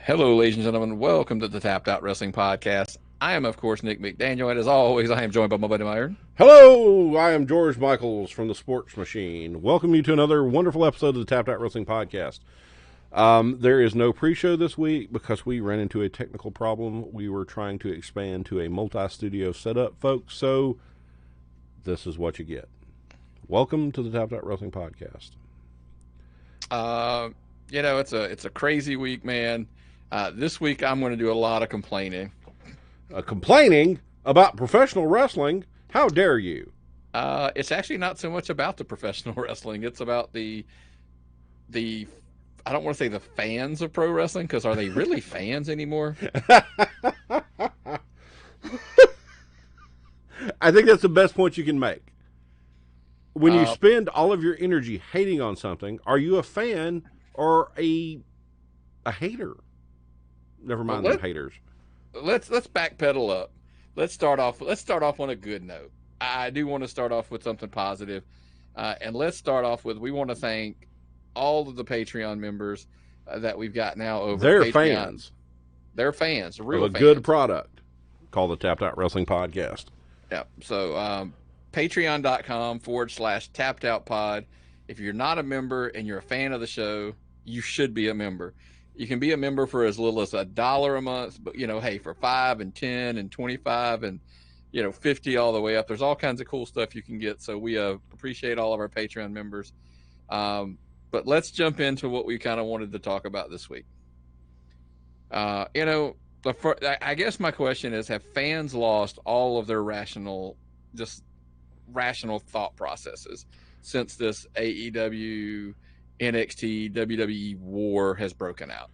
Hello, ladies and gentlemen. Welcome to the Tapped Out Wrestling Podcast. I am, of course, Nick McDaniel, and as always, I am joined by my buddy Myron. Hello, I am George Michaels from the Sports Machine. Welcome you to another wonderful episode of the Tapped Out Wrestling Podcast. There is no pre-show this week because we ran into a technical problem. We were trying to expand to a multi-studio setup, folks, so this is what you get. Welcome to the Tapped Out Wrestling Podcast. It's a crazy week, man. This week, I'm going to do a lot of complaining. Complaining about professional wrestling? How dare you? It's actually not so much about the professional wrestling. It's about the I don't want to say the fans of pro wrestling, because are they really fans anymore? I think that's the best point you can make. When you spend all of your energy hating on something, are you a fan or a hater? Never mind the haters. Let's backpedal up. Let's start off on a good note. I do want to start off with something positive. And let's start off with, we want to thank all of the Patreon members that we've got now over. They're Patreon. fans. They're fans, real of a fans. Good product called the Tapped Out Wrestling Podcast. Yeah. So patreon.com/tappedoutpod. If you're not a member and you're a fan of the show, you should be a member. You can be a member for as little as $1 a month, but hey, for $5 and $10 and $25 and $50 all the way up, there's all kinds of cool stuff you can get. So we appreciate all of our Patreon members. But let's jump into what we kind of wanted to talk about this week. I guess my question is, have fans lost all of their rational thought processes since this AEW NXT WWE war has broken out?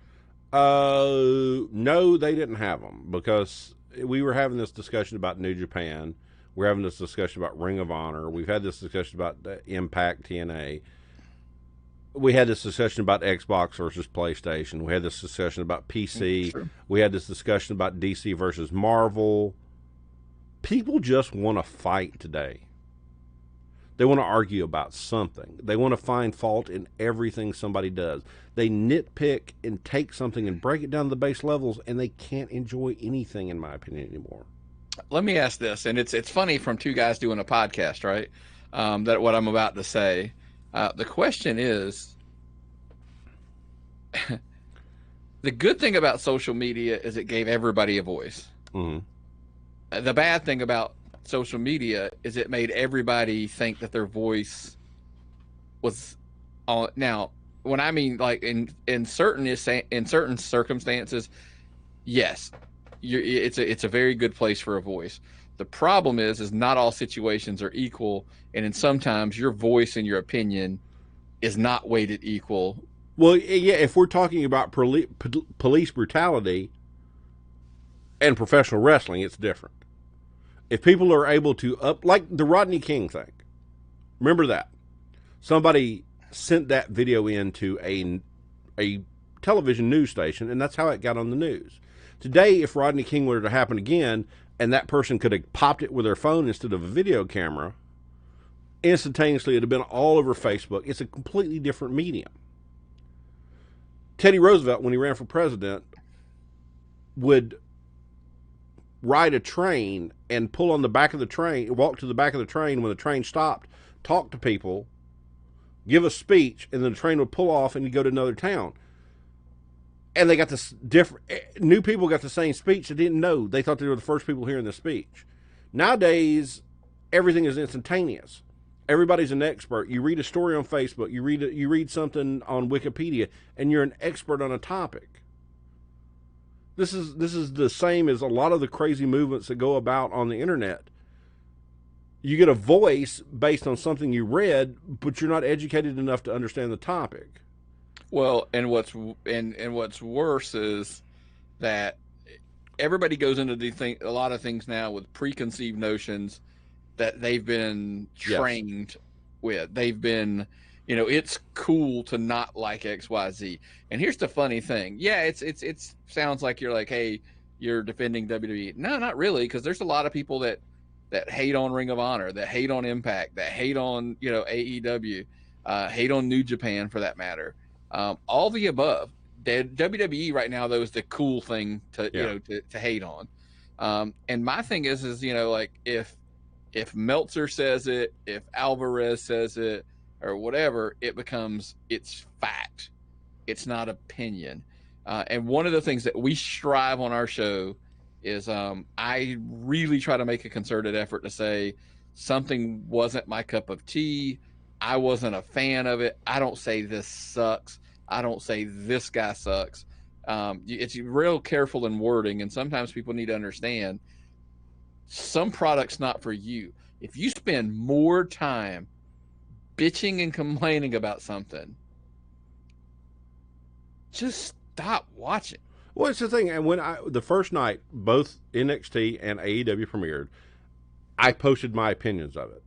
No, they didn't have them, because we were having this discussion about New Japan. We're having this discussion about Ring of Honor. We've had this discussion about Impact TNA. We had this discussion about Xbox versus PlayStation. We had this discussion about PC. Sure. We had this discussion about DC versus Marvel. People just want to fight today. They want to argue about something. They want to find fault in everything somebody does. They nitpick and take something and break it down to the base levels, and they can't enjoy anything, in my opinion, anymore. Let me ask this, and it's funny from two guys doing a podcast, right? That what I'm about to say. The question is, the good thing about social media is it gave everybody a voice. Mm-hmm. The bad thing about social media is it made everybody think that their voice was on. Now, when I mean, like, in certain circumstances, yes, it's a very good place for a voice. The problem is not all situations are equal, and sometimes your voice and your opinion is not weighted equal. Well, yeah, if we're talking about police brutality and professional wrestling, it's different. If people are able to like the Rodney King thing, remember that somebody sent that video into a television news station, and that's how it got on the news. Today, if Rodney King were to happen again, and that person could have popped it with their phone instead of a video camera, instantaneously it'd have been all over Facebook. It's a completely different medium. Teddy Roosevelt, when he ran for president, would ride a train and pull on the back of the train, walk to the back of the train when the train stopped, talk to people, give a speech, and then the train would pull off and he'd go to another town. And they got this different, new people got the same speech they didn't know. They thought they were the first people hearing the speech. Nowadays, everything is instantaneous. Everybody's an expert. You read a story on Facebook, you read something on Wikipedia, and you're an expert on a topic. This is the same as a lot of the crazy movements that go about on the internet. You get a voice based on something you read, but you're not educated enough to understand the topic. Well, and what's worse is that everybody goes into a lot of things now with preconceived notions that they've been trained with. They've been, it's cool to not like XYZ. And here's the funny thing. Yeah, it sounds like you're like, hey, you're defending WWE. No, not really, because there's a lot of people that hate on Ring of Honor, that hate on Impact, that hate on AEW, hate on New Japan for that matter. All the above. The WWE right now, though, is the cool thing to Yeah. to hate on. And my thing is like if Meltzer says it, if Alvarez says it, or whatever, it's fact. It's not opinion. And one of the things that we strive on our show is I really try to make a concerted effort to say something wasn't my cup of tea. I wasn't a fan of it. I don't say this sucks. I don't say this guy sucks. It's real careful in wording, and sometimes people need to understand some product's not for you. If you spend more time bitching and complaining about something, just stop watching. Well, it's the thing, and when the first night both NXT and AEW premiered, I posted my opinions of it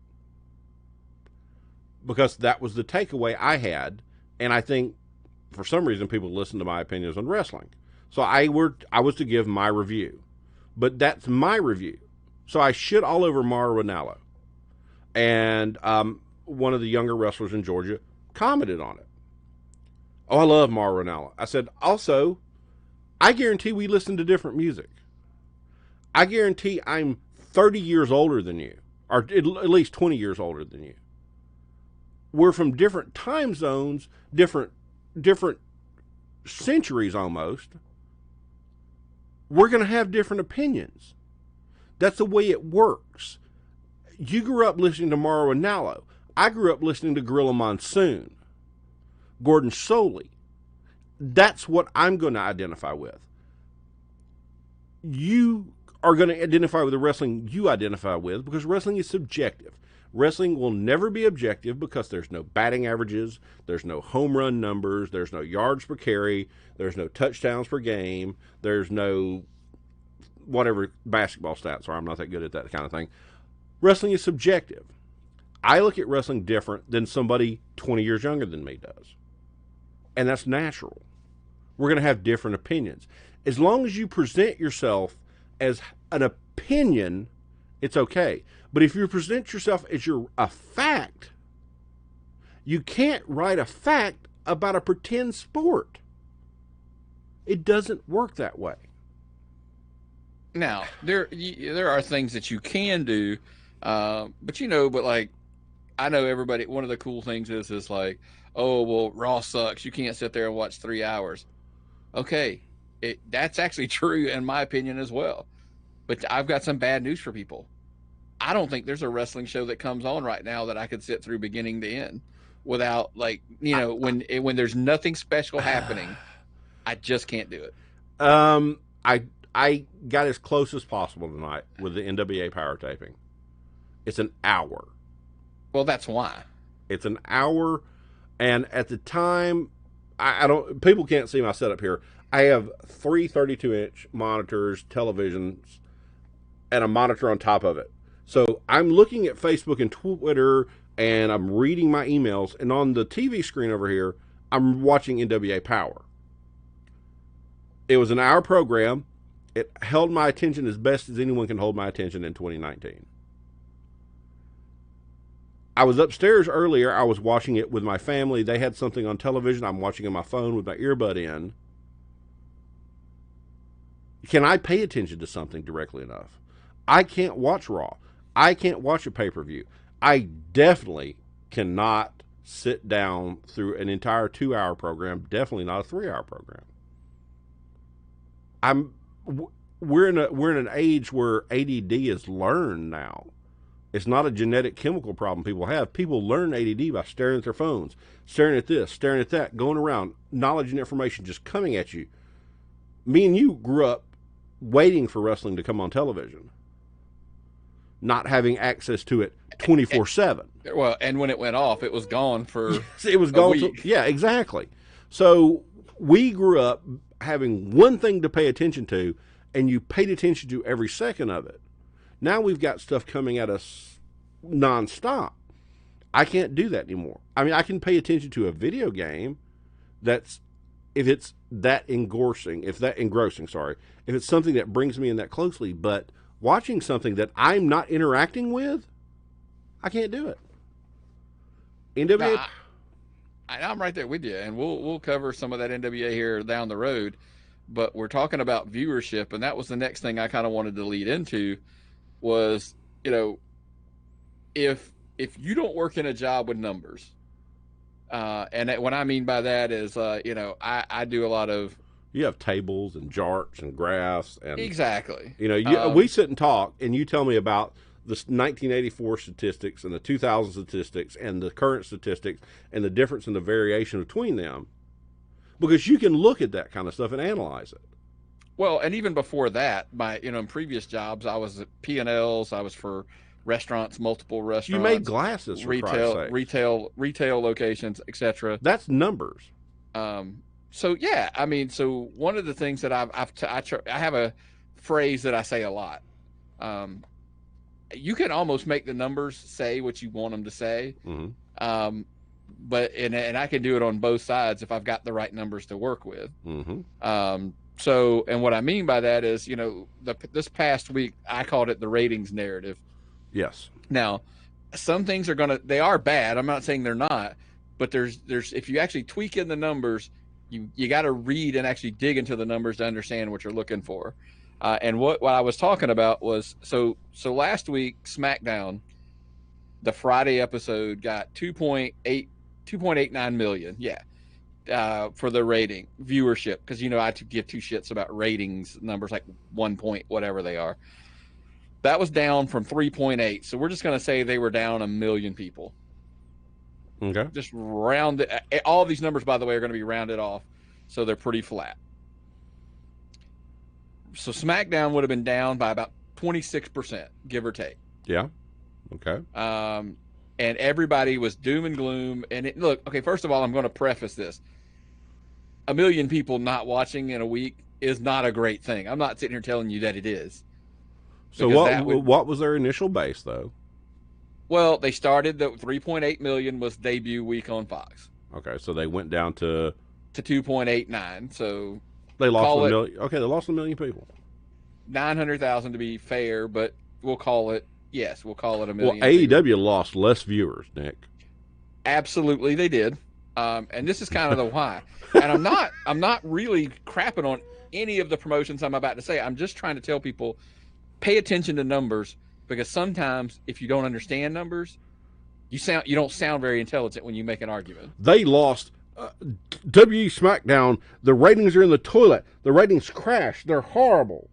because that was the takeaway I had, and I think for some reason people listen to my opinions on wrestling. So I was to give my review, but that's my review. So I shit all over Mauro Ranallo, and one of the younger wrestlers in Georgia commented on it. Oh, I love Mauro Ranallo. I said, also, I guarantee we listen to different music. I guarantee I'm 30 years older than you, or at least 20 years older than you. We're from different time zones, different centuries almost. We're going to have different opinions. That's the way it works. You grew up listening to Mauro Ranallo. I grew up listening to Gorilla Monsoon, Gordon Soley. That's what I'm going to identify with. You are going to identify with the wrestling you identify with because wrestling is subjective. Wrestling will never be objective because there's no batting averages, there's no home run numbers, there's no yards per carry, there's no touchdowns per game, there's no whatever basketball stats are. I'm not that good at that kind of thing. Wrestling is subjective. I look at wrestling different than somebody 20 years younger than me does. And that's natural. We're going to have different opinions. As long as you present yourself as an opinion, it's okay. But if you present yourself as a fact, you can't write a fact about a pretend sport. It doesn't work that way. Now, there are things that you can do, but like, I know everybody, one of the cool things is like, oh, well, Raw sucks. You can't sit there and watch 3 hours. Okay, that's actually true in my opinion as well. But I've got some bad news for people. I don't think there's a wrestling show that comes on right now that I could sit through beginning to end without, like, when there's nothing special happening, I just can't do it. I got as close as possible tonight with the NWA Power taping. It's an hour. Well, that's why. It's an hour, and at the time, I don't. People can't see my setup here. I have 3 32-inch monitors, televisions, and a monitor on top of it. So I'm looking at Facebook and Twitter, and I'm reading my emails, and on the TV screen over here, I'm watching NWA Power. It was an hour program. It held my attention as best as anyone can hold my attention in 2019. I was upstairs earlier. I was watching it with my family. They had something on television. I'm watching on my phone with my earbud in. Can I pay attention to something directly enough? I can't watch Raw. I can't watch a pay-per-view. I definitely cannot sit down through an entire 2-hour program. Definitely not a 3-hour program. We're in an age where ADD is learned now. It's not a genetic chemical problem people have. People learn ADD by staring at their phones, staring at this, staring at that, going around, knowledge and information just coming at you. Me and you grew up waiting for wrestling to come on television, not having access to it 24/7. Well, and when it went off, it was gone for it was gone. Yeah, exactly. So we grew up having one thing to pay attention to, and you paid attention to every second of it. Now we've got stuff coming at us nonstop. I can't do that anymore. I mean, I can pay attention to a video game if it's that engrossing, if it's something that brings me in that closely, but watching something that I'm not interacting with, I can't do it. NWA. I'm right there with you, and we'll cover some of that NWA here down the road. But we're talking about viewership, and that was the next thing I kind of wanted to lead into was, you know, if you don't work in a job with numbers, what I mean by that is, you know, I do a lot of. You have tables and charts and graphs and Exactly. You know, we sit and talk, and you tell me about the 1984 statistics and the 2000 statistics and the current statistics and the difference in the variation between them, because you can look at that kind of stuff and analyze it. Well, and even before that, in previous jobs, I was at P&Ls. I was for restaurants, multiple restaurants. You made glasses, for retail locations, etc. That's numbers. So yeah, I mean, so one of the things that I have a phrase that I say a lot. You can almost make the numbers say what you want them to say. Mm-hmm. But I can do it on both sides if I've got the right numbers to work with. Mm-hmm. So, and what I mean by that is, you know, this past week I called it the ratings narrative. Yes. Now, some things they are bad. I'm not saying they're not, but there's if you actually tweak in the numbers, you got to read and actually dig into the numbers to understand what you're looking for. And what I was talking about was, so last week, SmackDown, the Friday episode got 2.89 million. Yeah. For the rating viewership. Cause you know, I give two shits about ratings numbers, like 1 point, whatever they are. That was down from 3.8. So we're just going to say they were down 1 million people. Okay. Just round it. All of these numbers, by the way, are going to be rounded off, so they're pretty flat. So SmackDown would have been down by about 26%, give or take. Yeah. Okay. And everybody was doom and gloom. And look, okay, first of all, I'm going to preface this. 1 million people not watching in a week is not a great thing. I'm not sitting here telling you that it is. So what was their initial base, though? Well, they started the 3.8 million was debut week on Fox. Okay, so they went down to 2.89. So they lost 1 million. Okay, they lost 1 million people. 900,000 to be fair, but we'll call it 1 million. Well, AEW lost less viewers, Nick. Absolutely, they did. And this is kind of the why. And I'm not really crapping on any of the promotions I'm about to say. I'm just trying to tell people, pay attention to numbers. Because sometimes, if you don't understand numbers, you don't sound very intelligent when you make an argument. They lost WWE SmackDown. The ratings are in the toilet. The ratings crashed. They're horrible.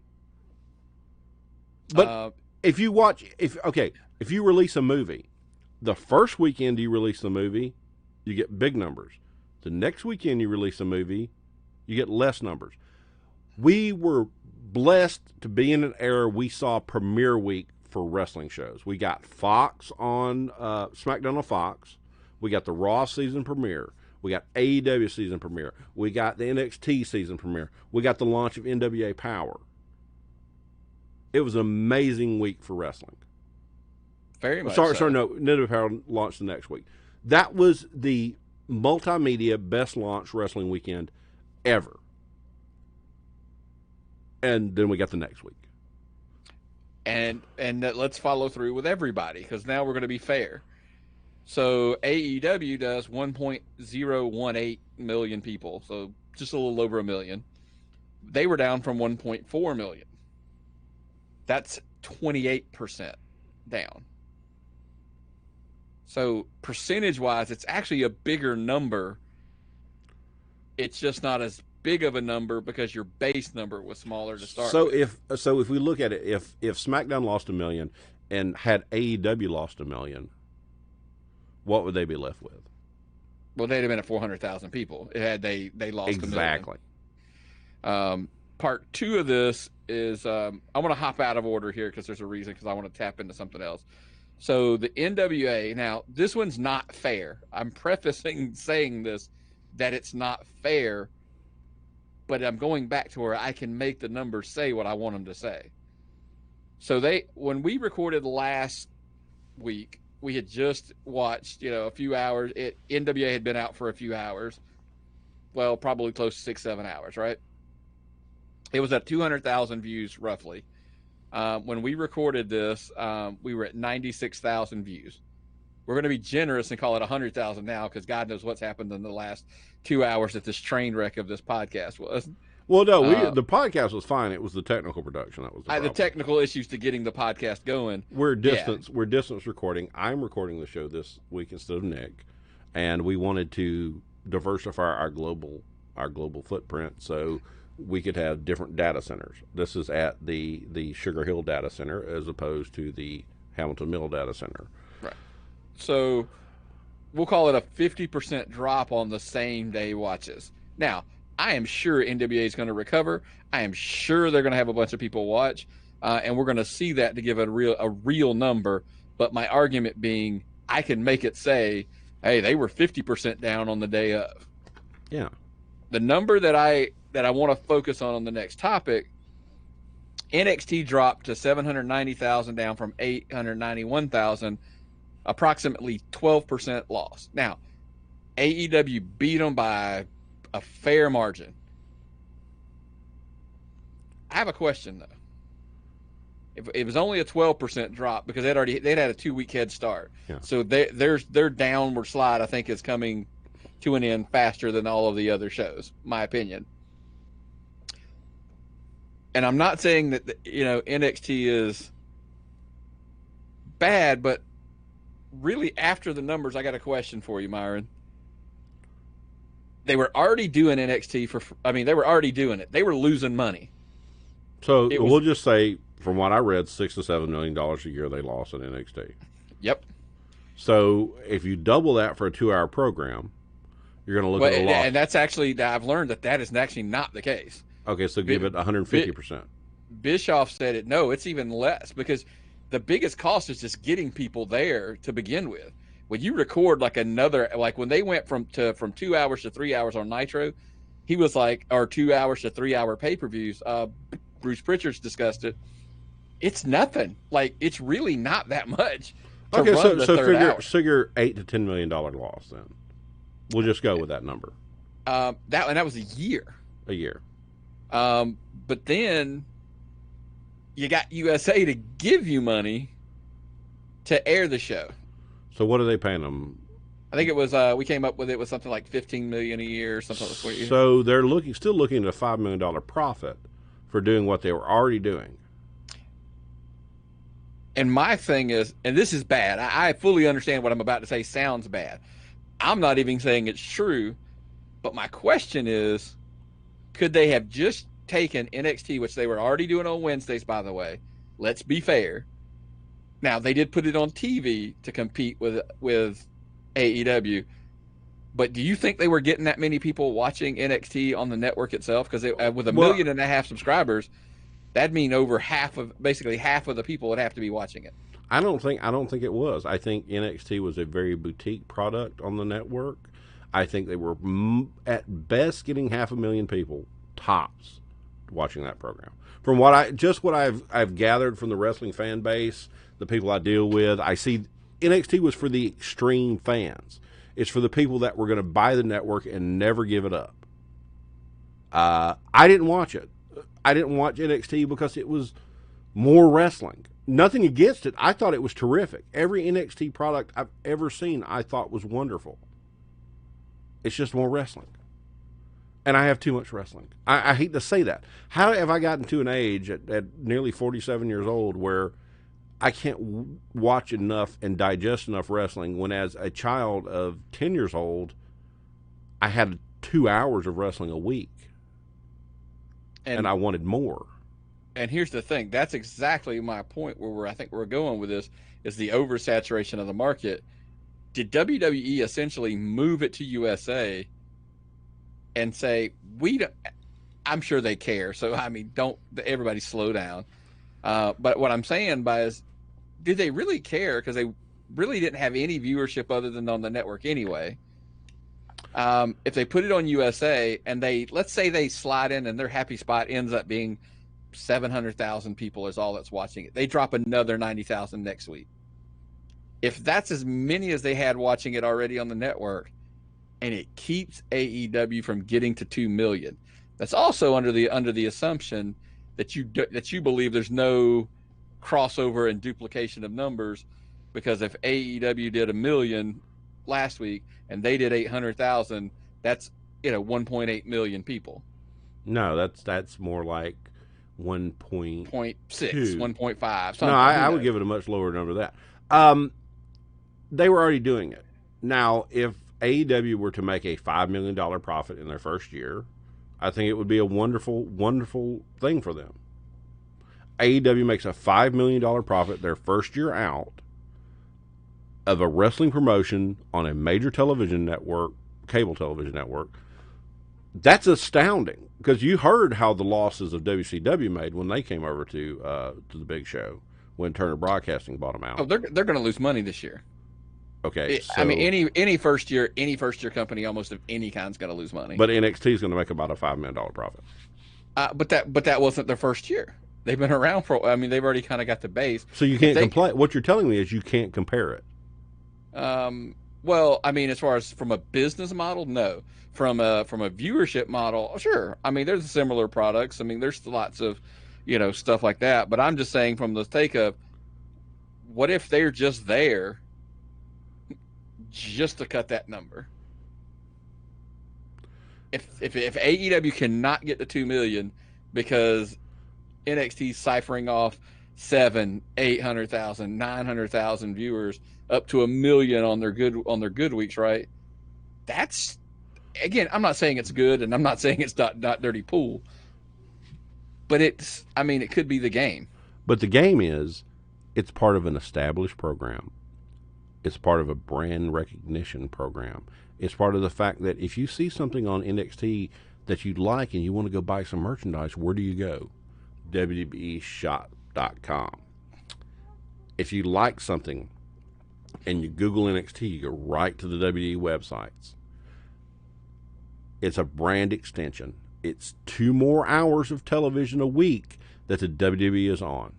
But if you release a movie, the first weekend you release the movie, you get big numbers. The next weekend you release a movie, you get less numbers. We were blessed to be in an era we saw premiere week for wrestling shows. We got Fox on SmackDown on Fox. We got the Raw season premiere. We got AEW season premiere. We got the NXT season premiere. We got the launch of NWA Power. It was an amazing week for wrestling. Very much. Sorry, no. NWA Power launched the next week. That was the multimedia best launch wrestling weekend ever. And then we got the next week. And let's follow through with everybody, because now we're going to be fair. So AEW does 1.018 million people, so just a little over 1 million. They were down from 1.4 million. That's 28% down. So percentage-wise, it's actually a bigger number. It's just not as big of a number because your base number was smaller to start with. If we look at it, if SmackDown lost 1 million and had AEW lost 1 million, what would they be left with? Well, they'd have been at 400,000 people. It had they lost exactly. 1 million. Part two of this is I want to hop out of order here because there's a reason, because I want to tap into something else. So the NWA, now this one's not fair. I'm prefacing saying this that it's not fair, but I'm going back to where I can make the numbers say what I want them to say. So when we recorded last week, we had just watched, a few hours. NWA had been out for a few hours. Well, probably close to 6-7 hours, right? It was at 200,000 views roughly. When we recorded this, we were at 96,000 views. We're going to be generous and call it 100,000 now, because God knows what's happened in the last 2 hours that this train wreck of this podcast was. Well, no, the podcast was fine. It was the technical production that was the problem. The technical issues to getting the podcast going. We're distance recording. I'm recording the show this week instead of Nick, and we wanted to diversify our global footprint so we could have different data centers. This is at the Sugar Hill data center as opposed to the Hamilton Mill data center. Right. So we'll call it a 50% drop on the same day watches. Now, I am sure NWA is going to recover. I am sure they're going to have a bunch of people watch, and we're going to see that to give a real number. But my argument being, I can make it say, hey, they were 50% down on the day of. Yeah. The number that I want to focus on the next topic, NXT dropped to 790,000, down from 891,000, approximately 12% loss. Now, AEW beat them by a fair margin. I have a question though. If it was only a 12% drop, because they'd had a 2-week head start, so their downward slide, I think, is coming to an end faster than all of the other shows, my opinion. And I'm not saying that NXT is bad, but really after the numbers, I got a question for you, Myron. They were already doing NXT they were already doing it. They were losing money. So we'll just say, from what I read, $6 to $7 million a year they lost in NXT. Yep. So if you double that for a 2-hour program, you're going to look at a loss. And that's actually, I've learned that is actually not the case. Okay, so give it 150%. Bischoff said it. No, it's even less, because the biggest cost is just getting people there to begin with. When you record when they went from 2 hours to 3 hours on Nitro, he was like, or 2 hours to 3 hour pay-per-views. Bruce Pritchard's discussed it. It's nothing. Like, it's really not that much to run the third hour. Figure $8 to $10 million loss then. We'll just go with that number. That was a year. A year. But then you got USA to give you money to air the show. So what are they paying them? I think it was we came up with it was something like $15 million a year or something. So they're still looking at a $5 million profit for doing what they were already doing. And my thing is, and this is bad, I fully understand what I'm about to say sounds bad. I'm not even saying it's true, but my question is, could they have just taken NXT, which they were already doing on Wednesdays, by the way? Let's be fair. Now, they did put it on TV to compete with AEW, but do you think they were getting that many people watching NXT on the network itself? Because with 1.5 million subscribers, that'd mean basically half of the people would have to be watching it. I don't think it was. I think NXT was a very boutique product on the network. I think they were at best getting 500,000 people tops watching that program. From what I've gathered from the wrestling fan base, the people I deal with, I see NXT was for the extreme fans. It's for the people that were going to buy the network and never give it up. I didn't watch it. I didn't watch NXT because it was more wrestling. Nothing against it. I thought it was terrific. Every NXT product I've ever seen, I thought was wonderful. It's just more wrestling. And I have too much wrestling. I hate to say that. How have I gotten to an age at nearly 47 years old where I can't watch enough and digest enough wrestling when, as a child of 10 years old, I had 2 hours of wrestling a week. And I wanted more. And here's the thing. That's exactly my point where I think we're going with this, is the oversaturation of the market. Did WWE essentially move it to USA and say, I'm sure they care. So, I mean, don't everybody slow down. But what I'm saying is, did they really care? Because they really didn't have any viewership other than on the network anyway. If they put it on USA and let's say they slide in and their happy spot ends up being 700,000 people is all that's watching it. They drop another 90,000 next week. If that's as many as they had watching it already on the network, and it keeps AEW from getting to 2 million, that's also under the assumption that you believe there's no crossover and duplication of numbers. because if AEW did 1 million last week and they did 800,000, that's 1.8 million people. No, that's more like 1.6, 1.5. No, I would give it a much lower number than that. They were already doing it. Now, if AEW were to make a $5 million profit in their first year, I think it would be a wonderful, wonderful thing for them. AEW makes a $5 million profit their first year out of a wrestling promotion on a major television network, cable television network. That's astounding, because you heard how the losses of WCW made when they came over to the big show when Turner Broadcasting bought them out. Oh, they're going to lose money this year. Okay, I mean, any first year company almost of any kind is going to lose money. But NXT is going to make about a $5 million profit. But that wasn't their first year. They've been around for. I mean, they've already kind of got the base. So you can't complain. What you're telling me is you can't compare it. Well, I mean, as far as from a business model, no. From a viewership model, sure. I mean, there's similar products. I mean, there's lots of, stuff like that. But I'm just saying, from the sake of, what if they're just there, just to cut that number? If AEW cannot get to 2 million because NXT's ciphering off 700,000, 800,000, 900,000 viewers, up to 1 million on their good weeks, right? That's, again, I'm not saying it's good, and I'm not saying it's not dirty pool, but it could be the game. But the game is, it's part of an established program. It's part of a brand recognition program. It's part of the fact that if you see something on NXT that you like and you want to go buy some merchandise, where do you go? WWEshop.com. If you like something and you Google NXT, you go right to the WWE websites. It's a brand extension. It's 2 more hours of television a week that the WWE is on.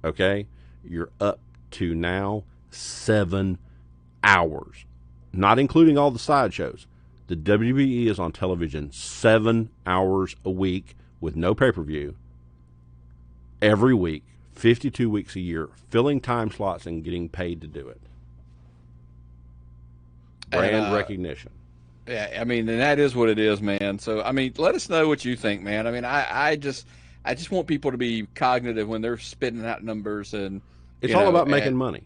Okay? You're up to now 7 hours, not including all the sideshows. The WWE is on television 7 hours a week with no pay-per-view every week, 52 weeks a year, filling time slots and getting paid to do it. Brand recognition. Yeah, I mean, and that is what it is, man. So, I mean, let us know what you think, man. I mean, I just want people to be cognitive when they're spitting out numbers, and it's all about making money.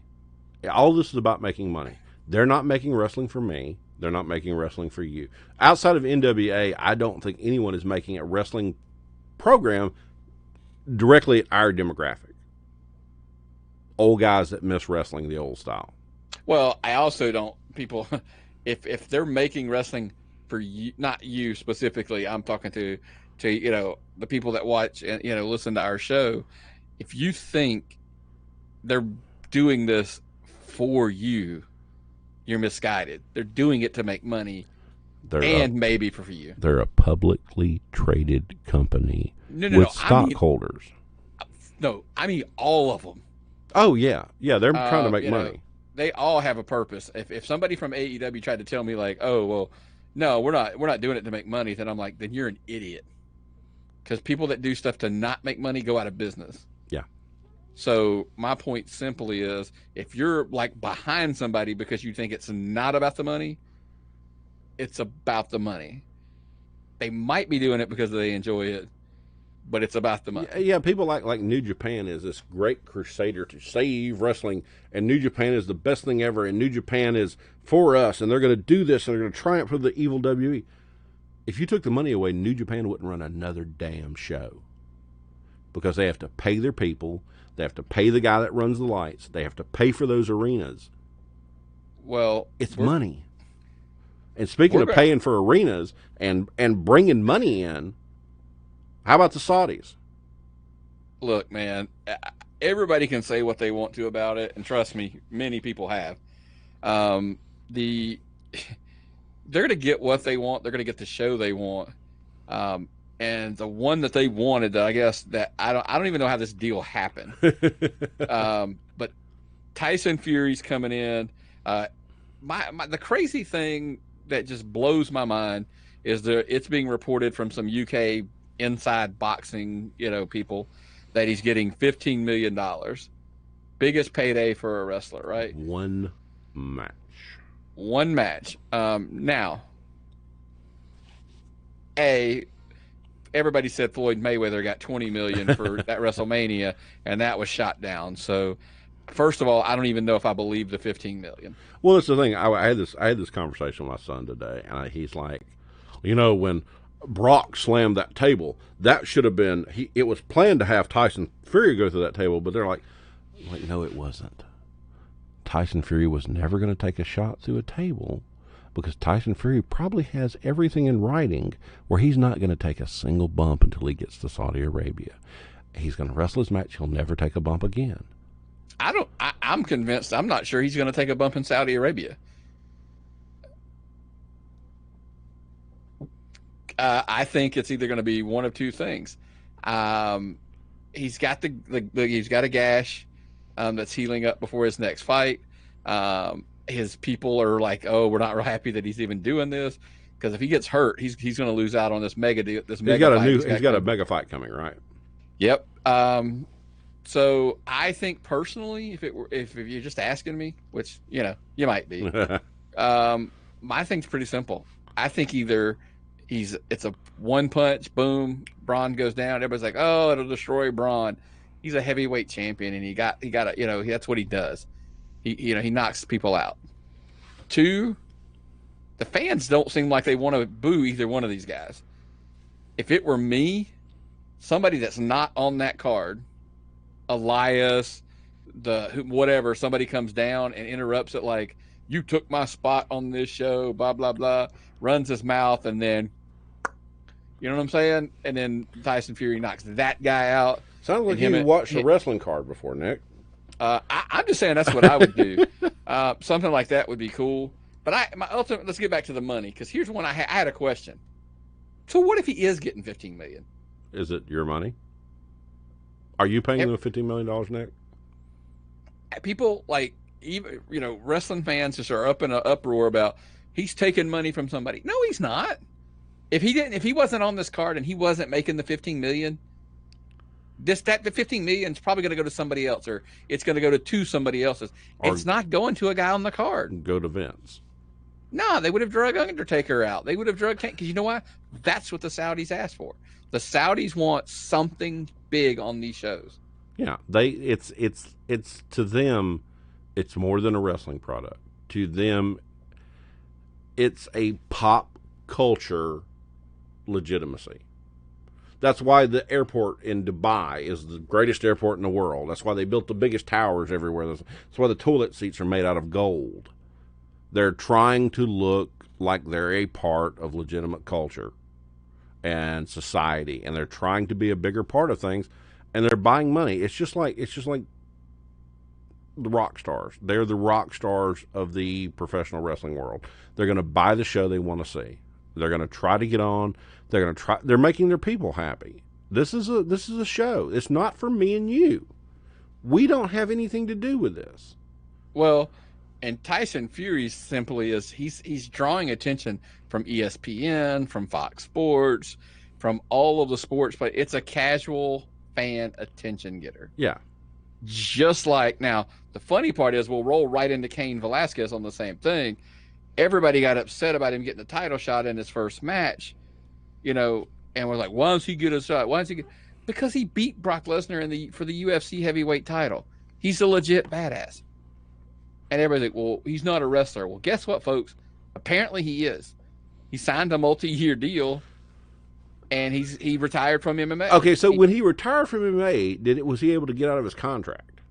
All this is about making money. They're not making wrestling for me. They're not making wrestling for you. Outside of NWA, I don't think anyone is making a wrestling program directly at our demographic. Old guys that miss wrestling the old style. Well, I also don't, people, if they're making wrestling for you, not you specifically, I'm talking to the people that watch and listen to our show. If you think they're doing this for you, you're misguided. They're doing it to make money, maybe for you. They're a publicly traded company with stockholders. I mean all of them. Oh yeah, they're trying to make money. They all have a purpose. If somebody from AEW tried to tell me like, oh well, no, we're not doing it to make money, then I'm like, then you're an idiot. Because people that do stuff to not make money go out of business. Yeah. So my point simply is, if you're like behind somebody because you think it's not about the money, it's about the money. They might be doing it because they enjoy it, but it's about the money. Yeah, people like New Japan is this great crusader to save wrestling, and New Japan is the best thing ever, and New Japan is for us, and they're going to do this, and they're going to triumph for the evil WWE. If you took the money away, New Japan wouldn't run another damn show, because they have to pay their people. They have to pay the guy that runs the lights. They have to pay for those arenas. Well, it's money. And speaking of paying for arenas and bringing money in, how about the Saudis? Look, man, everybody can say what they want to about it, and trust me, many people have. They're going to get what they want. They're going to get the show they want. And the one that they wanted, I guess that I don't even know how this deal happened. But Tyson Fury's coming in. The crazy thing that just blows my mind is it's being reported from some UK inside boxing, people, that he's getting $15 million biggest payday for a wrestler, right? One match. One match. Now, everybody said Floyd Mayweather got $20 million for that WrestleMania, and that was shot down. So, first of all, I don't even know if I believe the $15 million. Well, that's the thing. I had this conversation with my son today, and he's like, when Brock slammed that table, that should have been. It was planned to have Tyson Fury go through that table, but they're like, no, it wasn't. Tyson Fury was never going to take a shot through a table because Tyson Fury probably has everything in writing where he's not going to take a single bump until he gets to Saudi Arabia. He's going to wrestle his match. He'll never take a bump again. I'm convinced. I'm not sure he's going to take a bump in Saudi Arabia. I think it's either going to be one of two things. He's got he's got a gash that's healing up before his next fight. His people are like, oh, we're not real happy that he's even doing this, because if he gets hurt, he's going to lose out on this mega deal. He's got a mega fight coming, right? Yep. So I think personally, if you're just asking me, which you might be, my thing's pretty simple. I think either it's a one punch, boom, Braun goes down. Everybody's like, oh, it'll destroy Braun. He's a heavyweight champion, and he got that's what he does. He knocks people out. Two, the fans don't seem like they want to boo either one of these guys. If it were me, somebody that's not on that card, Elias, whatever, somebody comes down and interrupts it like, you took my spot on this show, blah, blah, blah, runs his mouth, and then, you know what I'm saying? And then Tyson Fury knocks that guy out. Sounds like you watched a wrestling card before, Nick. I'm just saying that's what I would do. Something like that would be cool. But let's get back to the money, because here's one I had a question. So what if he is getting $15 million? Is it your money? Are you paying them $15 million, Nick? People even wrestling fans just are up in an uproar about he's taking money from somebody. No, he's not. If he wasn't on this card and he wasn't making the $15 million, the $15 million is probably going to go to somebody else, or it's going to go to somebody else's. It's not going to a guy on the card. Go to Vince. No, they would have drug Undertaker out. They would have drug Kane, because you know why? That's what the Saudis asked for. The Saudis want something big on these shows. Yeah, it's to them, it's more than a wrestling product. To them, it's a pop culture legitimacy. That's why the airport in Dubai is the greatest airport in the world. That's why they built the biggest towers everywhere. That's why the toilet seats are made out of gold. They're trying to look like they're a part of legitimate culture and society, and they're trying to be a bigger part of things, and they're buying money. It's just like the rock stars. They're the rock stars of the professional wrestling world. They're going to buy the show they want to see. They're going to try to get on. They're making their people happy. This is a show. It's not for me and you. We don't have anything to do with this. Well, and Tyson Fury simply is he's drawing attention from ESPN, from Fox Sports, from all of the sports, but it's a casual fan attention getter. Yeah. Just like, now, the funny part is we'll roll right into Cain Velasquez on the same thing. Everybody got upset about him getting the title shot in his first match, and we're like, why does he get a shot? Because he beat Brock Lesnar for the UFC heavyweight title. He's a legit badass. And everybody's like, well, he's not a wrestler. Well, guess what, folks? Apparently he is. He signed a multi-year deal, and he retired from MMA. Okay, so when he retired from MMA, was he able to get out of his contract?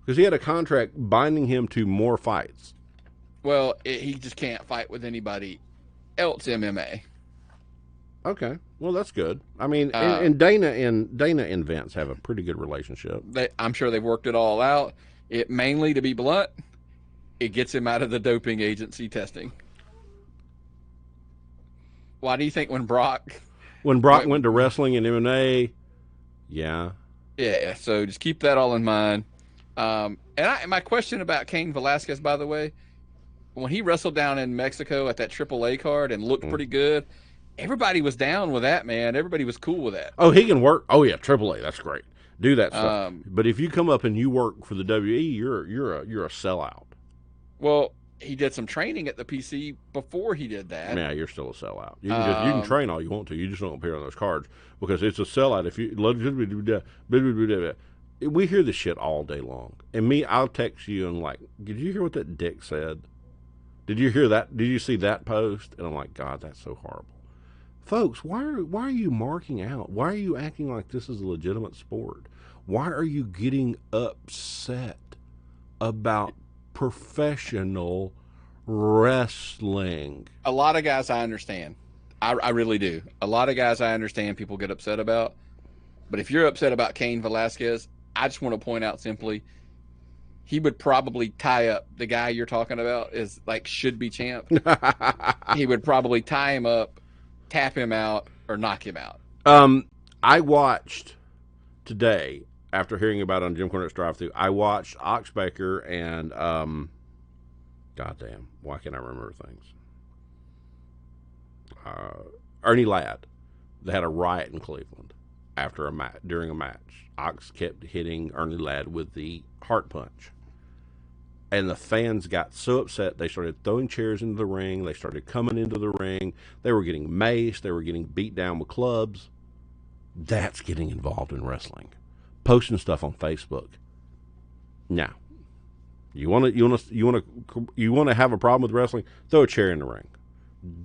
Because he had a contract binding him to more fights. Well, he just can't fight with anybody else MMA. Okay, well, that's good. I mean, and Dana and Vince have a pretty good relationship. I'm sure they've worked it all out. It mainly, to be blunt, it gets him out of the doping agency testing. Why do you think when Brock went to wrestling and MMA, yeah. So just keep that all in mind. And my question about Cain Velasquez, by the way, when he wrestled down in Mexico at that AAA card and looked pretty good, everybody was down with that, man. Everybody was cool with that. Oh, he can work. Oh, yeah, AAA. That's great. do that stuff. But if you come up and you work for the WE, you're a sellout. Well, he did some training at the PC before he did that. Yeah, you're still a sellout. You can train all you want to. You just don't appear on those cards because it's a sellout. If you we hear this shit all day long, and I'll text you and like, did you hear what that dick said? Did you hear that? Did you see that post? And I'm like, God, that's so horrible. Folks, why are you marking out? Why are you acting like this is a legitimate sport? Why are you getting upset about professional wrestling? A lot of guys I understand. I really do. A lot of guys I understand people get upset about. But if you're upset about Cain Velasquez, I just want to point out simply, he would probably tie up the guy you're talking about is like should be champ. He would probably tie him up, tap him out, or knock him out. I watched today, after hearing about it on Jim Cornette's drive-thru, I watched Oxbaker and goddamn, why can't I remember things? Ernie Ladd. They had a riot in Cleveland after during a match. Ox kept hitting Ernie Ladd with the heart punch. And the fans got so upset, they started throwing chairs into the ring. They started coming into the ring. They were getting maced. They were getting beat down with clubs. That's getting involved in wrestling. Posting stuff on Facebook. Now, you want to have a problem with wrestling? Throw a chair in the ring.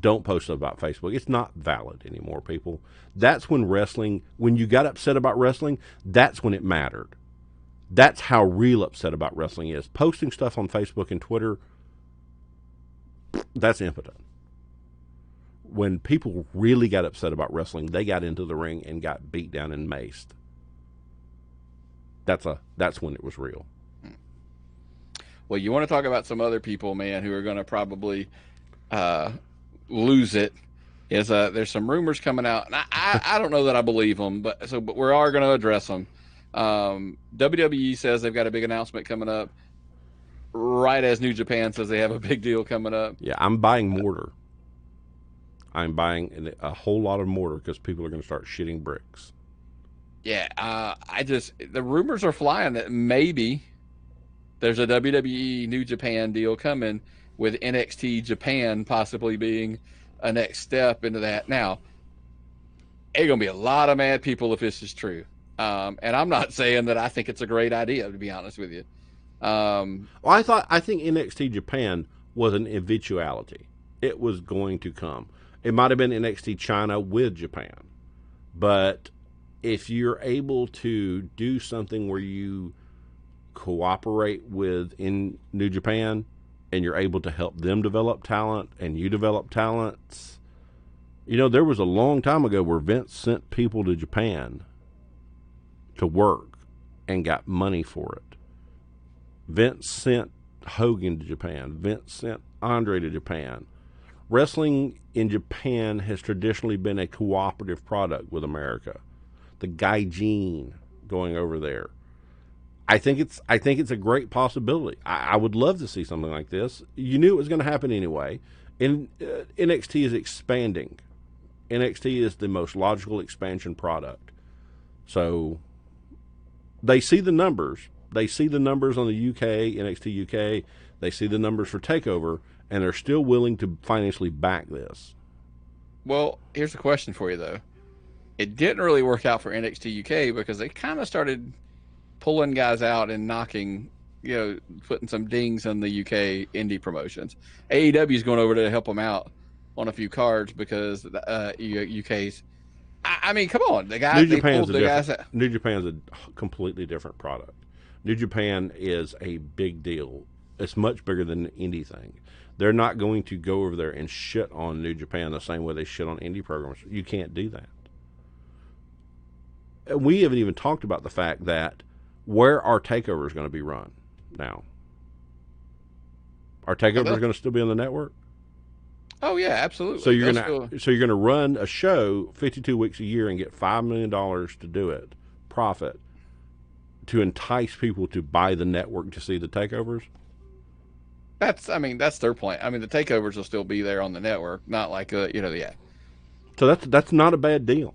Don't post stuff about Facebook. It's not valid anymore, people. That's when you got upset about wrestling, that's when it mattered. That's how real upset about wrestling is. Posting stuff on Facebook and Twitter, that's impotent. When people really got upset about wrestling, they got into the ring and got beat down and maced. That's when it was real. Well, you want to talk about some other people, man, who are going to probably lose it. There's some rumors coming out, and I don't know that I believe them, but we are going to address them. WWE says they've got a big announcement coming up, right as New Japan says they have a big deal coming up. Yeah, I'm buying mortar. I'm buying a whole lot of mortar because people are going to start shitting bricks. Yeah, the rumors are flying that maybe there's a WWE New Japan deal coming with NXT Japan possibly being a next step into that. Now, there's going to be a lot of mad people if this is true. And I'm not saying that I think it's a great idea, to be honest with you. Well, I think NXT Japan was an eventuality. It was going to come. It might have been NXT China with Japan. But if you're able to do something where you cooperate with in New Japan and you're able to help them develop talent and you develop talents, there was a long time ago where Vince sent people to Japan to work and got money for it. Vince sent Hogan to Japan. Vince sent Andre to Japan. Wrestling in Japan has traditionally been a cooperative product with America. The Gaijin going over there. I think it's a great possibility. I would love to see something like this. You knew it was going to happen anyway. And NXT is expanding. NXT is the most logical expansion product. So they see the numbers. They see the numbers on the UK, NXT UK. They see the numbers for TakeOver, and they're still willing to financially back this. Well, here's a question for you, though. It didn't really work out for NXT UK because they kind of started pulling guys out and knocking, putting some dings on the UK indie promotions. AEW is going over to help them out on a few cards because UK's. I mean, come on, the guys. New Japan's a completely different product. New Japan is a big deal. It's much bigger than anything. They're not going to go over there and shit on New Japan the same way they shit on indie programs. You can't do that. We haven't even talked about the fact that where our takeover is going to be run now. Our takeover is going to still be on the network. Oh yeah, absolutely. So you're going to run a show 52 weeks a year and get $5 million to do it, profit, to entice people to buy the network to see the takeovers. That's their plan. I mean, the takeovers will still be there on the network, not like yeah. So that's not a bad deal.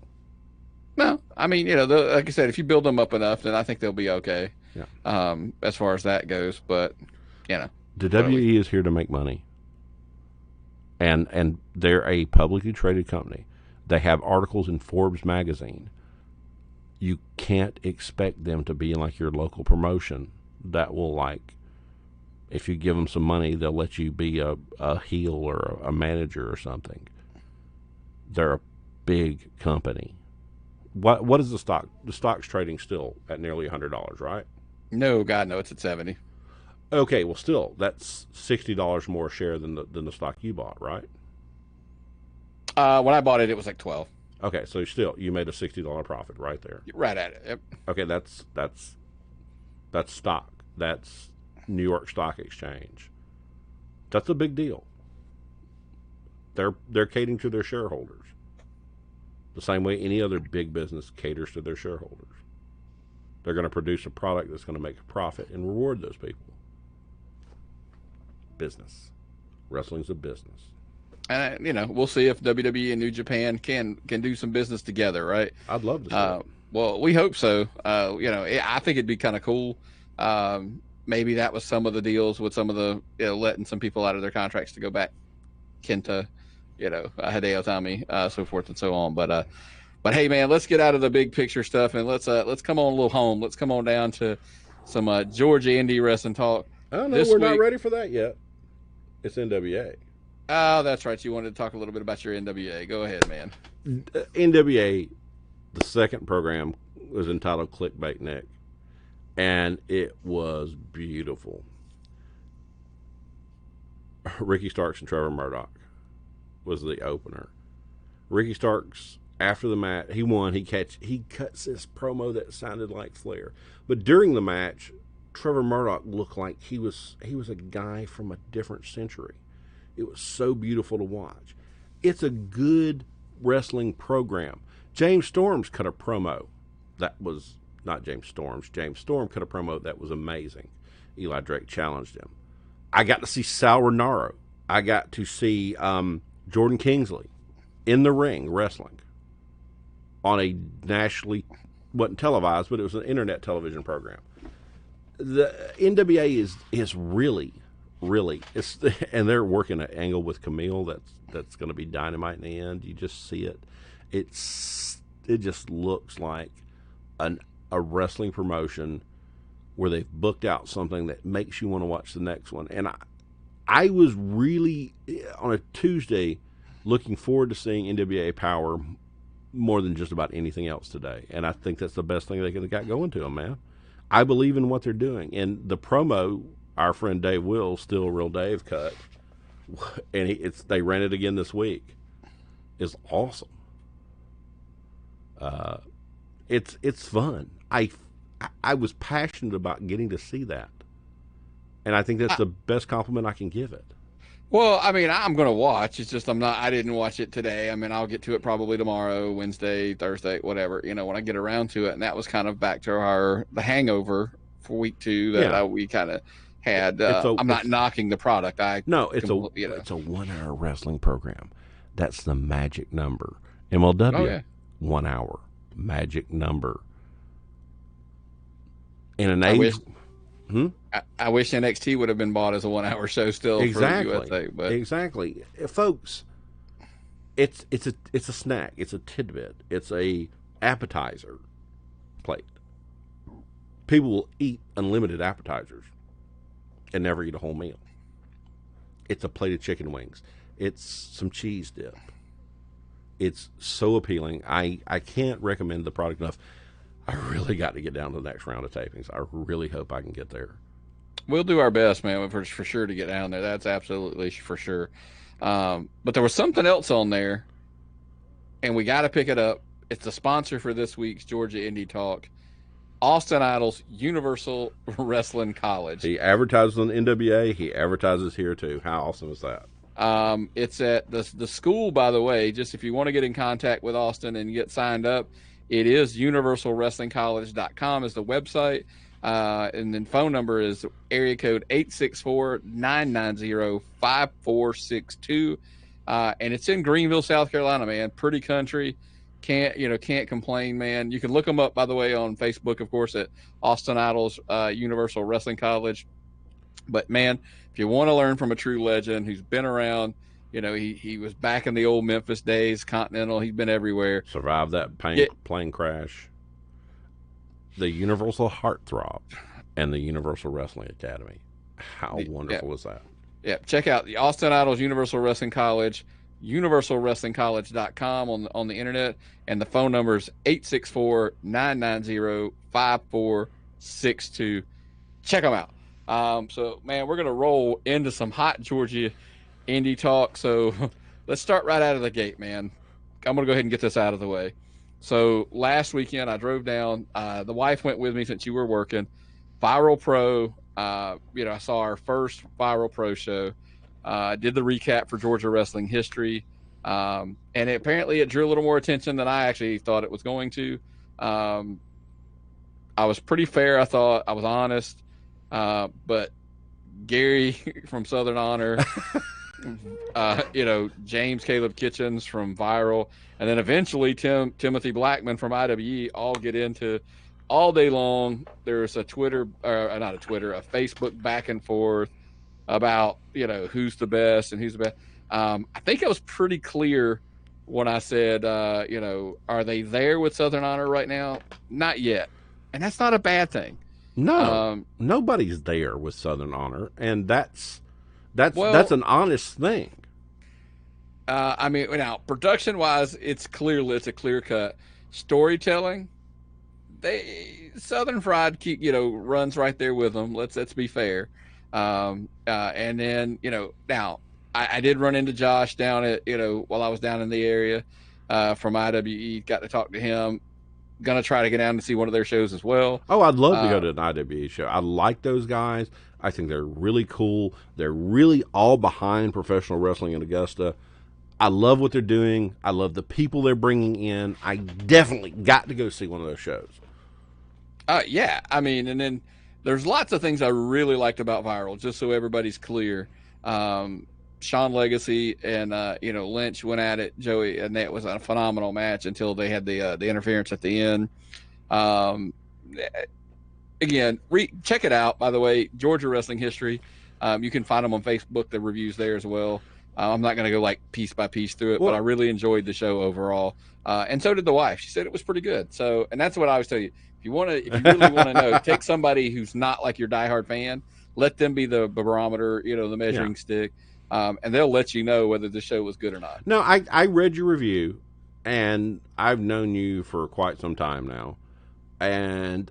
No, I mean, like I said, if you build them up enough, then I think they'll be okay. Yeah. As far as that goes, but The WE is here to make money, and they're a publicly traded company. They have articles in Forbes magazine. You can't expect them to be like your local promotion that will, like, if you give them some money, they'll let you be a heel or a manager or something. They're a big company. What is the stock? The stock's trading still at nearly $100, right? No, God, no, it's at 70. Okay, well, still, that's $60 more a share than the stock you bought, right? When I bought it, it was like 12. Okay, so still, you made a $60 profit right there. Right at it. Yep. Okay, that's stock. That's New York Stock Exchange. That's a big deal. They're catering to their shareholders the same way any other big business caters to their shareholders. They're going to produce a product that's going to make a profit and reward those people. Business. Wrestling's a business. And we'll see if WWE and New Japan can do some business together, right? I'd love to see it. Well, we hope so. I think it'd be kind of cool. Maybe that was some of the deals with some of the letting some people out of their contracts to go back, Kenta, Hideo Itami, so forth and so on. But hey, man, let's get out of the big picture stuff and let's come on a little home. Let's come on down to some Georgia indie wrestling talk. Oh no, we're not ready for that yet. It's NWA. Oh, that's right. You wanted to talk a little bit about your NWA. Go ahead, man. NWA, the second program was entitled Clickbait, Nick, and it was beautiful. Ricky Starks and Trevor Murdoch was the opener. Ricky Starks, after the match, he won. He cuts this promo that sounded like Flair, but during the match, Trevor Murdoch looked like he was a guy from a different century. It was so beautiful to watch. It's a good wrestling program. James Storms cut a promo that was not James Storms. James Storm cut a promo that was amazing. Eli Drake challenged him. I got to see Sal Rinauro. I got to see Jordan Kingsley in the ring wrestling on a nationally, wasn't televised, but it was an internet television program. The NWA is really, and they're working an angle with Camille that's going to be dynamite in the end. You just see it. It just looks like a wrestling promotion where they've booked out something that makes you want to watch the next one. And I was really on a Tuesday looking forward to seeing NWA Power more than just about anything else today. And I think that's the best thing they could have got going to them, man. I believe in what they're doing. And the promo, our friend Dave Will, Still Real Dave, cut, and they ran it again this week, is awesome. It's fun. I was passionate about getting to see that, and I think that's the best compliment I can give it. Well, I mean, I'm going to watch. It's just I didn't watch it today. I mean, I'll get to it probably tomorrow, Wednesday, Thursday, whatever, when I get around to it. And that was kind of back to the hangover for week 2 that we kind of had. I'm not knocking the product. It's a 1 hour wrestling program. That's the magic number. MLW, 1 hour, magic number. In an age... I wish NXT would have been bought as a 1 hour show still for USA. But exactly, folks, it's a snack, it's a tidbit, it's a appetizer plate. People will eat unlimited appetizers and never eat a whole meal. It's a plate of chicken wings. It's some cheese dip. It's so appealing. I can't recommend the product enough. I really got to get down to the next round of tapings. I really hope I can get there. We'll do our best, man, for sure to get down there. That's absolutely for sure. But there was something else on there, and we got to pick it up. It's the sponsor for this week's Georgia Indie Talk, Austin Idol's Universal Wrestling College. He advertises on NWA. He advertises here, too. How awesome is that? It's at the school, by the way, just if you want to get in contact with Austin and get signed up. It is universalwrestlingcollege.com is the website. And then phone number is area code 864-990-5462. And it's in Greenville, South Carolina, man. Pretty country. can't complain, man. You can look them up, by the way, on Facebook, of course, at Austin Idol's Universal Wrestling College. But man, if you want to learn from a true legend who's been around, he was back in the old Memphis days, Continental. He's been everywhere. Survived that plane crash. The Universal Heartthrob and the Universal Wrestling Academy. How wonderful is that? Yeah, check out the Austin Idol's Universal Wrestling College, universalwrestlingcollege.com on the internet, and the phone number is 864-990-5462. Check them out. So, man, we're going to roll into some hot Georgia indie talk. So let's start right out of the gate, man. I'm going to go ahead and get this out of the way. So last weekend I drove down, the wife went with me since you were working, Viral Pro. I saw our first Viral Pro show, did the recap for Georgia wrestling history. And apparently it drew a little more attention than I actually thought it was going to. I was pretty fair. I thought I was honest. But Gary from Southern Honor, James Caleb Kitchens from Viral, and then eventually Timothy Blackman from IWE all get into all day long. There's a Facebook back and forth about, who's the best and who's the best. I think it was pretty clear when I said, are they there with Southern Honor right now? Not yet. And that's not a bad thing. No, nobody's there with Southern Honor, and that's an honest thing. Now production-wise, it's a clear cut. Storytelling, Southern Fried runs right there with them. Let's be fair. And then now I did run into Josh down at while I was down in the area from IWE. Got to talk to him. Gonna try to get down to see one of their shows as well. Oh, I'd love to go to an IWE show. I like those guys. I think they're really cool. They're really all behind professional wrestling in Augusta. I love what they're doing. I love the people they're bringing in. I definitely got to go see one of those shows. Yeah. And then there's lots of things I really liked about Viral, just so everybody's clear. Sean Legacy and Lynch went at it, Joey, and that was a phenomenal match until they had the interference at the end. Again, check it out. By the way, Georgia Wrestling History. You can find them on Facebook. The reviews there as well. I'm not going to go piece by piece through it, but I really enjoyed the show overall, and so did the wife. She said it was pretty good. So, and that's what I always tell you. If you really want to know, take somebody who's not like your diehard fan. Let them be the barometer, the measuring stick. And they'll let you know whether the show was good or not. No, I read your review, and I've known you for quite some time now, and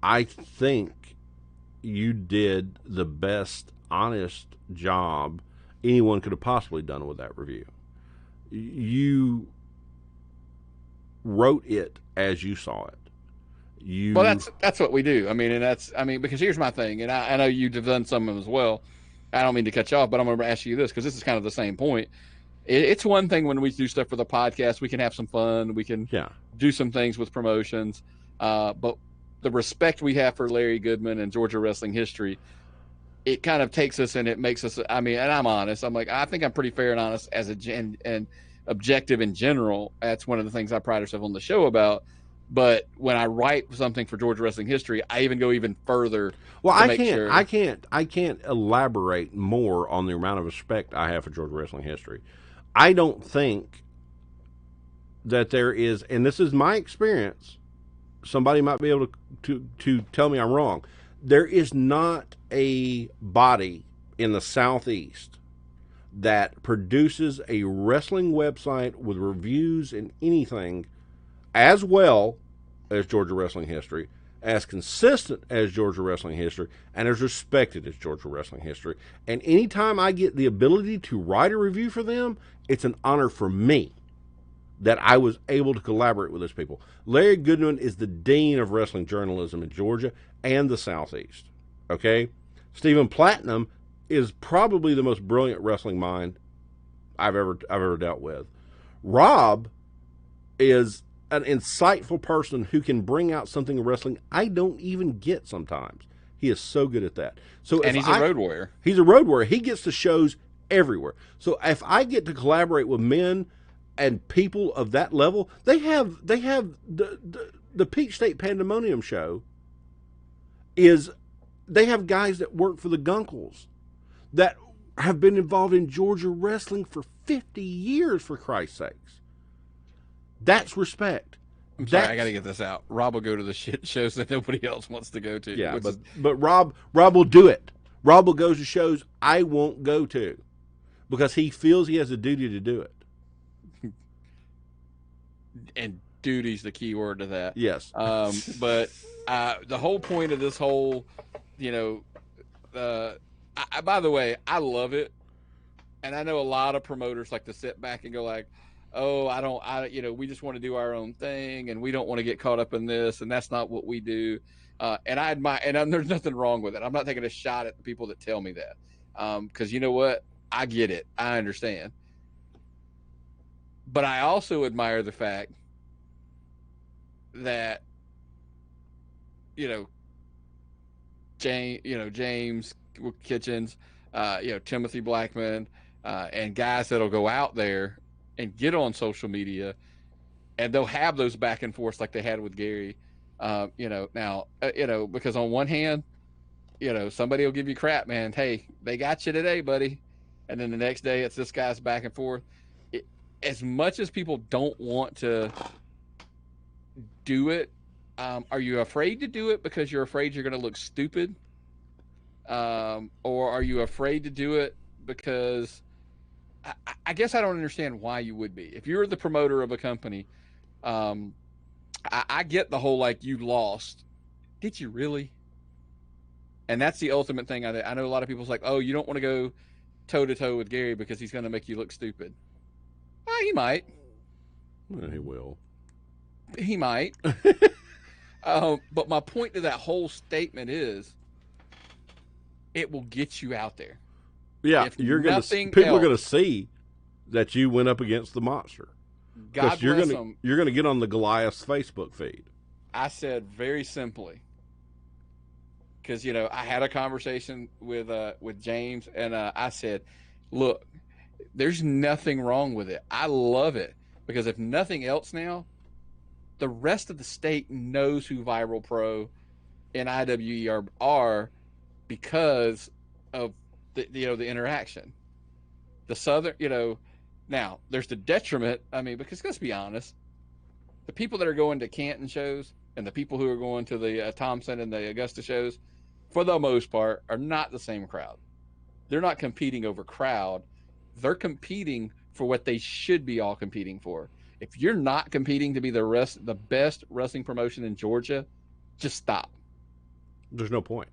I think you did the best, honest job anyone could have possibly done with that review. You wrote it as you saw it. Well, that's what we do. Because here's my thing, and I know you've done some of them as well. I don't mean to cut you off, but I'm going to ask you this because this is kind of the same point. It's one thing when we do stuff for the podcast, we can have some fun, we can do some things with promotions, but the respect we have for Larry Goodman and Georgia wrestling history, it kind of takes us and it makes us. And I'm honest. I think I'm pretty fair and honest and objective in general. That's one of the things I pride ourselves on the show about. But when I write something for Georgia wrestling history, I even go even further. Well, I can't elaborate more on the amount of respect I have for Georgia wrestling history. I don't think that there is, and this is my experience. Somebody might be able to tell me I'm wrong. There is not a body in the Southeast that produces a wrestling website with reviews and anything as well as Georgia wrestling history, as consistent as Georgia wrestling history, and as respected as Georgia wrestling history. And anytime I get the ability to write a review for them, it's an honor for me that I was able to collaborate with those people. Larry Goodman is the dean of wrestling journalism in Georgia and the Southeast. Okay? Stephen Platinum is probably the most brilliant wrestling mind I've ever dealt with. Rob is an insightful person who can bring out something in wrestling I don't even get sometimes. He is so good at that. And he's a road warrior. He's a road warrior. He gets to shows everywhere. So if I get to collaborate with men and people of that level, they have the Peach State Pandemonium show is they have guys that work for the Gunkles that have been involved in Georgia wrestling for 50 years, for Christ's sakes. That's respect. I'm sorry, I got to get this out. Rob will go to the shit shows that nobody else wants to go to. Yeah, but Rob will do it. Rob will go to shows I won't go to because he feels he has a duty to do it. And duty's the key word to that. Yes. But the whole point of this whole, by the way, I love it. And I know a lot of promoters like to sit back and go like, oh, we just want to do our own thing and we don't want to get caught up in this. And that's not what we do. And I admire, and there's nothing wrong with it. I'm not taking a shot at the people that tell me that. Cause you know what? I get it. I understand. But I also admire the fact that, James Kitchens, Timothy Blackman, and guys that'll go out there and get on social media and they'll have those back and forths like they had with Gary, because on one hand, somebody will give you crap, man. Hey, they got you today, buddy. And then the next day it's this guy's back and forth. As much as people don't want to do it, are you afraid to do it because you're afraid you're going to look stupid? Or are you afraid to do it because I guess I don't understand why you would be. If you're the promoter of a company, I get the whole, like, you lost. Did you really? And that's the ultimate thing. I know a lot of people's like, oh, you don't want to go toe-to-toe with Gary because he's going to make you look stupid. Well, he might. Well, he will. He might. But my point to that whole statement is it will get you out there. Yeah, people are going to see that you went up against the monster. God bless them. You're going to get on the Goliath's Facebook feed. I said very simply, because I had a conversation with James, and I said, look, there's nothing wrong with it. I love it because if nothing else now, the rest of the state knows who Viral Pro and IWE are because of the interaction. The Southern, now there's the detriment. I mean, because let's be honest, the people that are going to Canton shows and the people who are going to the Thompson and the Augusta shows, for the most part, are not the same crowd. They're not competing over crowd. They're competing for what they should be all competing for. If you're not competing to be the best wrestling promotion in Georgia, just stop. There's no point.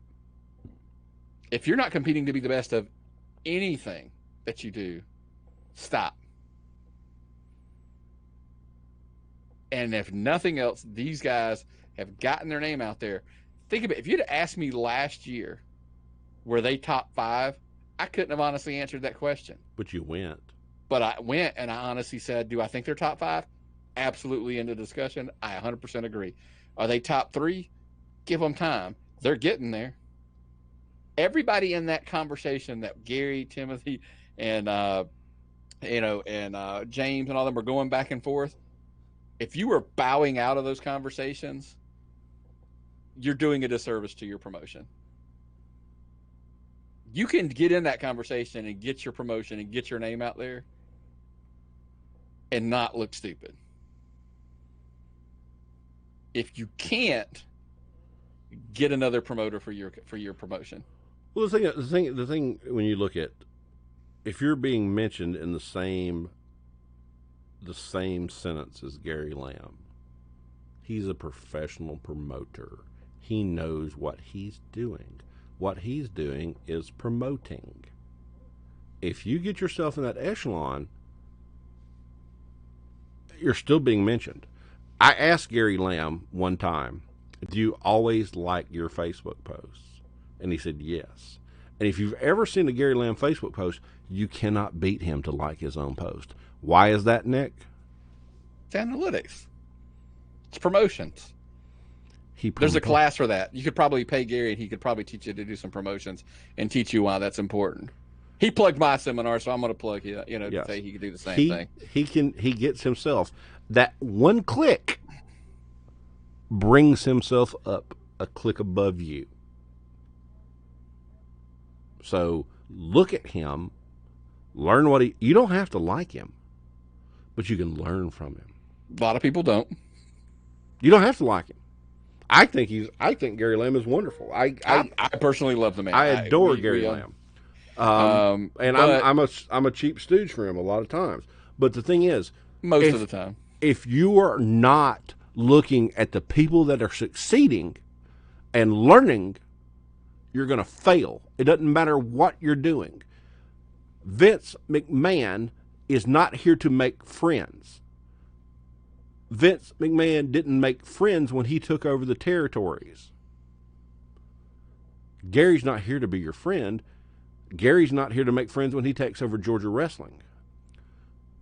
If you're not competing to be the best of anything that you do, stop. And if nothing else, these guys have gotten their name out there. Think about it. If you'd asked me last year, were they top 5? I couldn't have honestly answered that question. But you went. But I went and I honestly said, do I think they're top 5? Absolutely, in the discussion. I 100% agree. Are they top 3? Give them time. They're getting there. Everybody in that conversation that Gary, Timothy, and James and all them are going back and forth, if you were bowing out of those conversations, you're doing a disservice to your promotion. You can get in that conversation and get your promotion and get your name out there and not look stupid. If you can't, get another promoter for your promotion. Well, the thing when you look at, if you're being mentioned in the same sentence as Gary Lamb, he's a professional promoter. He knows what he's doing. What he's doing is promoting. If you get yourself in that echelon, you're still being mentioned. I asked Gary Lamb one time, do you always like your Facebook posts? And he said yes. And if you've ever seen a Gary Lamb Facebook post, you cannot beat him to like his own post. Why is that, Nick? It's analytics. It's promotions. There's a class for that. You could probably pay Gary and he could probably teach you to do some promotions and teach you why that's important. he plugged my seminar, so I'm going to plug it. Yes. To say he could do the same thing. He gets himself that one click brings himself up a click above you. So look at him, learn what you don't have to like him, but you can learn from him. A lot of people don't. You don't have to like him. I think Gary Lamb is wonderful. I personally love the man. I adore Gary Lamb. And I'm a cheap stooge for him a lot of times. But the thing is, most of the time, if you are not looking at the people that are succeeding and learning, you're going to fail. It doesn't matter what you're doing. Vince McMahon is not here to make friends. Vince McMahon didn't make friends when he took over the territories. Gary's not here to be your friend. Gary's not here to make friends when he takes over Georgia Wrestling.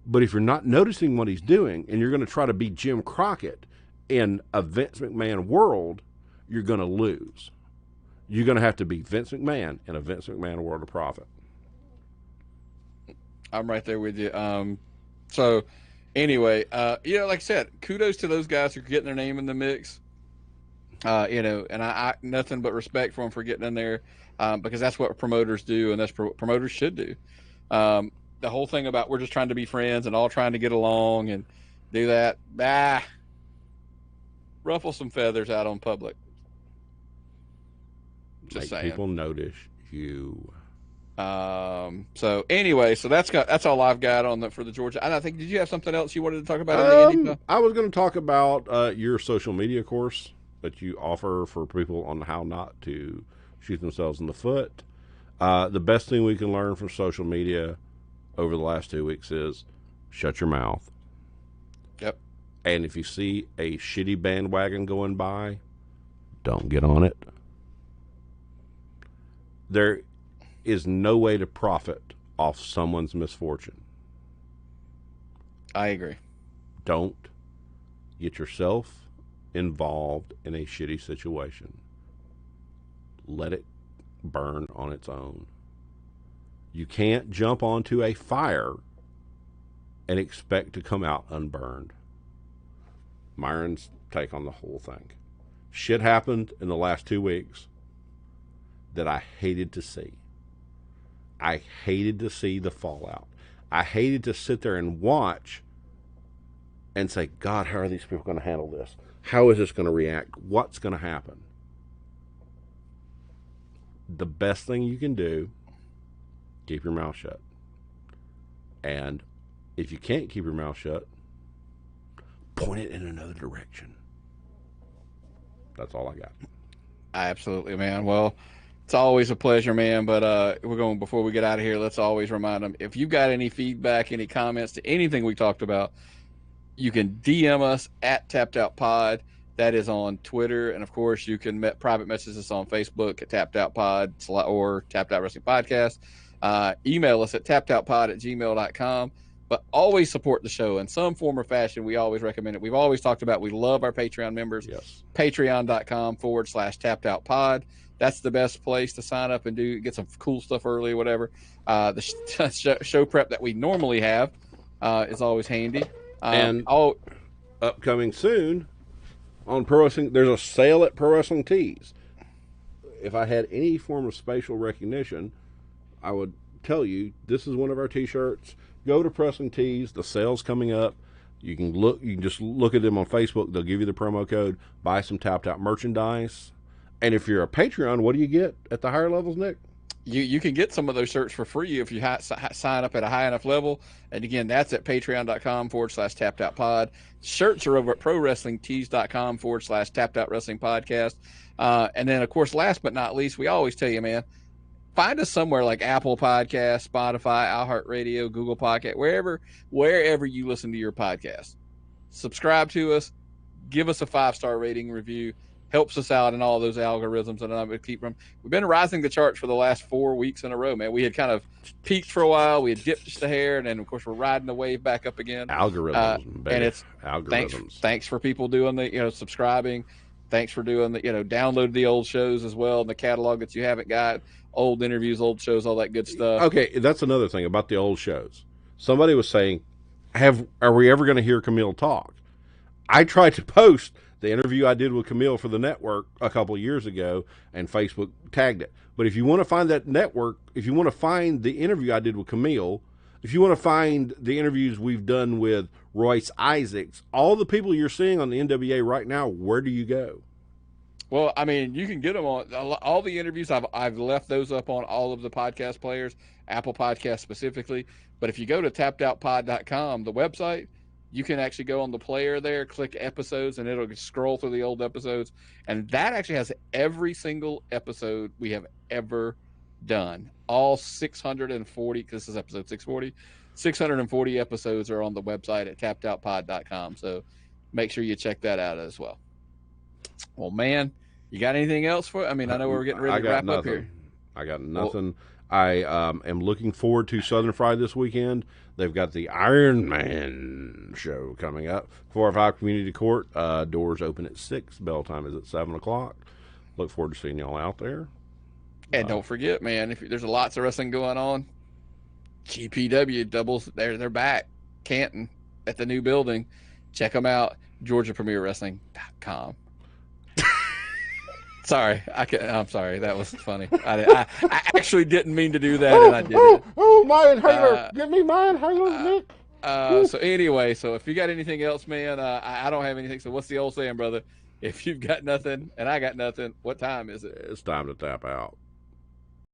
But if you're not noticing what he's doing and you're going to try to be Jim Crockett in a Vince McMahon world, you're going to lose. You're going to have to be Vince McMahon in a Vince McMahon world of profit. I'm right there with you. So anyway, like I said, kudos to those guys who are getting their name in the mix. And I nothing but respect for them for getting in there, because that's what promoters do, and that's what promoters should do. The whole thing about we're just trying to be friends and all trying to get along and do that, ruffle some feathers out on public. Just saying. People notice you. So anyway, that's all I've got for the Georgia. And I think, did you have something else you wanted to talk about? I was going to talk about your social media course that you offer for people on how not to shoot themselves in the foot. The best thing we can learn from social media over the last 2 weeks is shut your mouth. Yep. And if you see a shitty bandwagon going by, don't get on it. There is no way to profit off someone's misfortune. I agree. Don't get yourself involved in a shitty situation. Let it burn on its own. You can't jump onto a fire and expect to come out unburned. Myron's take on the whole thing. Shit happened in the last 2 weeks that I hated to see. I hated to see the fallout. I hated to sit there and watch and say, God, how are these people going to handle this? How is this going to react? What's going to happen? The best thing you can do, keep your mouth shut. And if you can't keep your mouth shut, point it in another direction. That's all I got. Absolutely, man. Well, it's always a pleasure, man. But before we get out of here, let's always remind them, if you've got any feedback, any comments to anything we talked about, you can DM us at Tapped Out Pod. That is on Twitter. And of course, you can private message us on Facebook at Tapped Out Pod or Tapped Out Wrestling Podcast. Email us at tappedoutpod@gmail.com. But always support the show in some form or fashion. We always recommend it. We've always talked about, we love our Patreon members. Yes. Patreon.com/tappedoutpod. That's the best place to sign up and get some cool stuff early, whatever. The show prep that we normally have is always handy. And upcoming soon on Pro Wrestling, there's a sale at Pro Wrestling Tees. If I had any form of spatial recognition, I would tell you this is one of our T-shirts. Go to Pro Wrestling Tees. The sale's coming up. You can just look at them on Facebook. They'll give you the promo code. Buy some Tapped Out merchandise. And if you're a Patreon, what do you get at the higher levels, Nick? You can get some of those shirts for free if you sign up at a high enough level. And again, that's at patreon.com/tappedoutpod. Shirts are over at prowrestlingtees.com/tapped out wrestling podcast. And then, of course, last but not least, we always tell you, man, find us somewhere like Apple Podcasts, Spotify, iHeartRadio, Google Podcast, wherever you listen to your podcast. Subscribe to us. Give us a 5-star rating review. Helps us out in all those algorithms, and I'm going to keep them. We've been rising the charts for the last 4 weeks in a row, man. We had kind of peaked for a while. We had dipped just a hair, and then, of course, we're riding the wave back up again. Algorithms, and it's algorithms. Thanks for people doing subscribing. Thanks for doing the, download the old shows as well in the catalog that you haven't got, old interviews, old shows, all that good stuff. Okay, that's another thing about the old shows. Somebody was saying, are we ever going to hear Camille talk? I tried to post the interview I did with Camille for the network a couple of years ago, and Facebook tagged it. But if you want to find that network, if you want to find the interview I did with Camille, if you want to find the interviews we've done with Royce Isaacs, all the people you're seeing on the NWA right now, where do you go? Well, I mean, you can get them on all the interviews. I've left those up on all of the podcast players, Apple Podcasts specifically. But if you go to tappedoutpod.com, the website, you can actually go on the player there, click episodes, and it'll scroll through the old episodes. And that actually has every single episode we have ever done. All 640, because this is episode 640, 640 episodes are on the website at tappedoutpod.com. So make sure you check that out as well. Well, man, you got anything else for? I mean, I know we're getting ready to wrap up here. I got nothing. I am looking forward to Southern Friday this weekend. They've got the Iron Man show coming up. 405 Community Court. Doors open at 6. Bell time is at 7 o'clock. Look forward to seeing y'all out there. And don't forget, man, if there's lots of wrestling going on, GPW doubles. They're back. Canton at the new building. Check them out. GeorgiaPremierWrestling.com. Sorry, I'm sorry. That was funny. I actually didn't mean to do that, and I did it. Oh, my inhaler! Give me my inhaler, Nick. So anyway, so if you got anything else, man, I don't have anything. So what's the old saying, brother? If you've got nothing and I got nothing, what time is it? It's time to tap out.